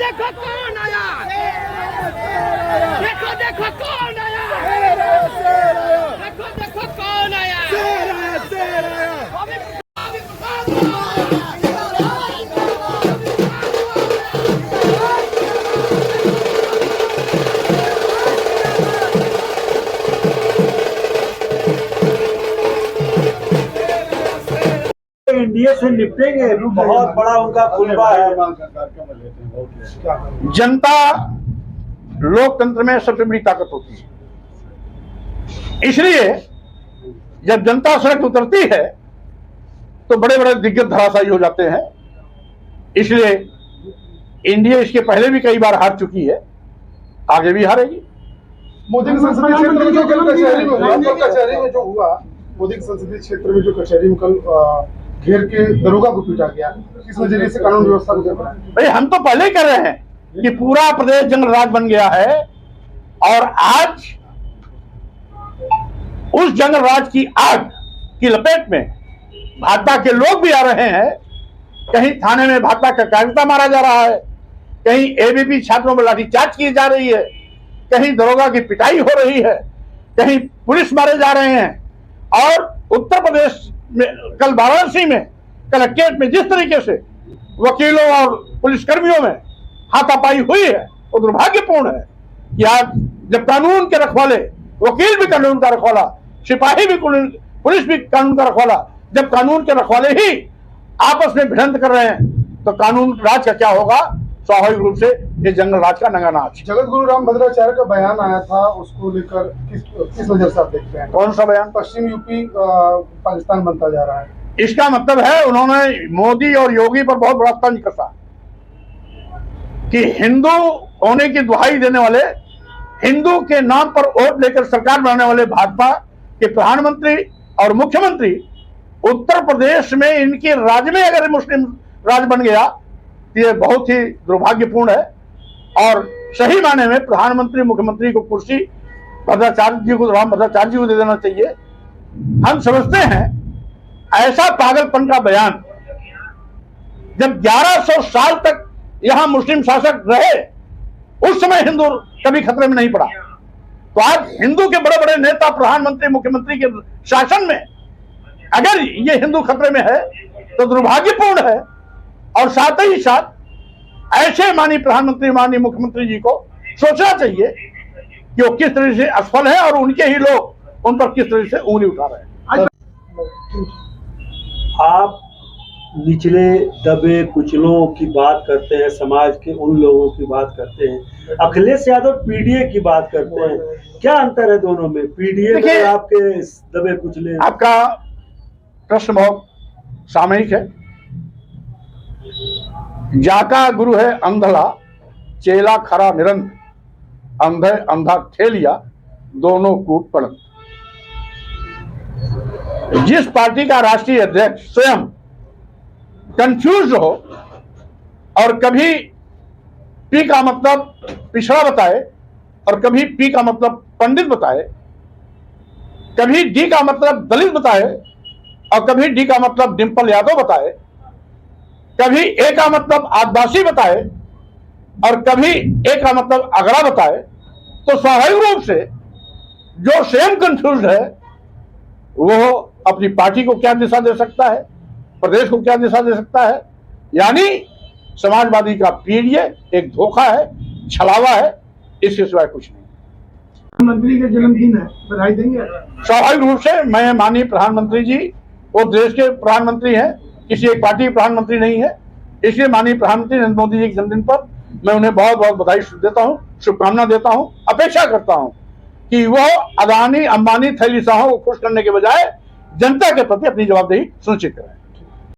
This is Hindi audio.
देखो कौन आया, देखो देखो कौन आया, देखो देखो कौन आया। इंडिया से निपटेंगे, बहुत बड़ा उनका कुनबा है। जनता लोकतंत्र में सबसे बड़ी ताकत होती है, इसलिए जब जनता सड़क उतरती है तो बड़े बड़े दिग्गज धराशायी हो जाते हैं। इसलिए इंडिया इसके पहले भी कई बार हार चुकी है, आगे भी हारेगी। मोदी के संसदीय क्षेत्र में जो कल कचहरी में जो हुआ, मोदी के संसदीय क्षेत्र में जो कचहरी में कल घेर के दरोगा को पीटा गया, किस नजरिए से कानून व्यवस्था को देख रहे हैं? भाई हम तो पहले ही कर रहे हैं कि पूरा प्रदेश जंगल राज बन गया है, और आज उस जंगल राज की आग की लपेट में भाजपा के लोग भी आ रहे हैं। कहीं थाने में भाजपा का कार्यकर्ता मारा जा रहा है, कहीं एबीपी छात्रों पर लाठीचार्ज की जा रही है, कहीं दरोगा की पिटाई हो रही है, कहीं पुलिस मारे जा रहे हैं। और उत्तर प्रदेश में कल वाराणसी में कलेक्ट्रेट में जिस तरीके से वकीलों और पुलिसकर्मियों में हाथापाई हुई है वो दुर्भाग्यपूर्ण है कि आज जब कानून के रखवाले, वकील भी कानून का रखवाला, सिपाही भी, पुलिस भी कानून का रखवाला, जब कानून के रखवाले ही आपस में भिड़ंत कर रहे हैं तो कानून राज का क्या होगा? स्वाभाविक रूप से ये जंगल राज का नंगा नाच। जगत गुरु रामभद्राचार्य का बयान आया था, उसको लेकर किस नजर से आप देखते हैं? कौन सा बयान? पश्चिम यूपी पाकिस्तान बनता जा रहा है। इसका मतलब है उन्होंने मोदी और योगी पर बहुत बड़ा तंज कसा कि हिंदू होने की दुहाई देने वाले, हिंदू के नाम पर वोट लेकर सरकार बनाने वाले भाजपा के प्रधानमंत्री और मुख्यमंत्री उत्तर प्रदेश में इनके राज्य में अगर मुस्लिम राज बन गया तो ये बहुत ही दुर्भाग्यपूर्ण है। और सही माने में प्रधानमंत्री मुख्यमंत्री को कुर्सी भद्राचार्य जी को, राम भद्राचार्य जी को दे देना चाहिए। हम समझते हैं ऐसा पागलपन का बयान, जब 1100 साल तक यहां मुस्लिम शासक रहे उस समय हिंदू कभी खतरे में नहीं पड़ा, तो आज हिंदू के बड़े बड़े नेता, प्रधानमंत्री, मुख्यमंत्री के शासन में अगर ये हिंदू खतरे में है तो दुर्भाग्यपूर्ण है। और साथ ही साथ ऐसे माननीय प्रधानमंत्री, माननीय मुख्यमंत्री जी को सोचना चाहिए कि वो किस तरह से असफल है और उनके ही लोग उन पर किस तरह से उंगली उठा रहे हैं। आप निचले दबे कुचलों की बात करते हैं, समाज के उन लोगों की बात करते हैं, अखिलेश यादव पीडीए की बात करते हैं, क्या अंतर है दोनों में? पीडीए में आपके दबे कुचले। आपका प्रश्न बहुत सामयिक है। जाका गुरु है अंधला, चेला खरा निरंत, अंधे अंधा ठेलिया, दोनों कूट पड़त। जिस पार्टी का राष्ट्रीय अध्यक्ष स्वयं कंफ्यूज हो और कभी पी का मतलब पिछड़ा बताए और कभी पी का मतलब पंडित बताए, कभी डी का मतलब दलित बताए और कभी डी का मतलब डिंपल यादव बताए, कभी ए का मतलब आदिवासी बताए और कभी ए का मतलब अगड़ा बताए, तो स्वाभाविक रूप से जो स्वयं कंफ्यूज है वो अपनी पार्टी को क्या दिशा दे सकता है, प्रदेश को क्या दिशा दे सकता है? यानी समाजवादी का पीडीए एक धोखा है, छलावा है, इसके सिवाय कुछ नहीं। प्रधानमंत्री के जन्मदिन है, बधाई देंगे? स्वाभाविक रूप से मैं माननीय प्रधानमंत्री जी, वो देश के प्रधानमंत्री हैं, किसी एक पार्टी के प्रधानमंत्री नहीं है, इसलिए माननीय प्रधानमंत्री नरेंद्र मोदी जी के जन्मदिन पर मैं उन्हें बहुत बहुत बधाई देता हूं, शुभकामना देता हूं। अपेक्षा करता हूं कि वो अदानी, अंबानी, थैली साहों को खुश करने के बजाय जनता के प्रति अपनी जवाबदेही सुनिश्चित करें।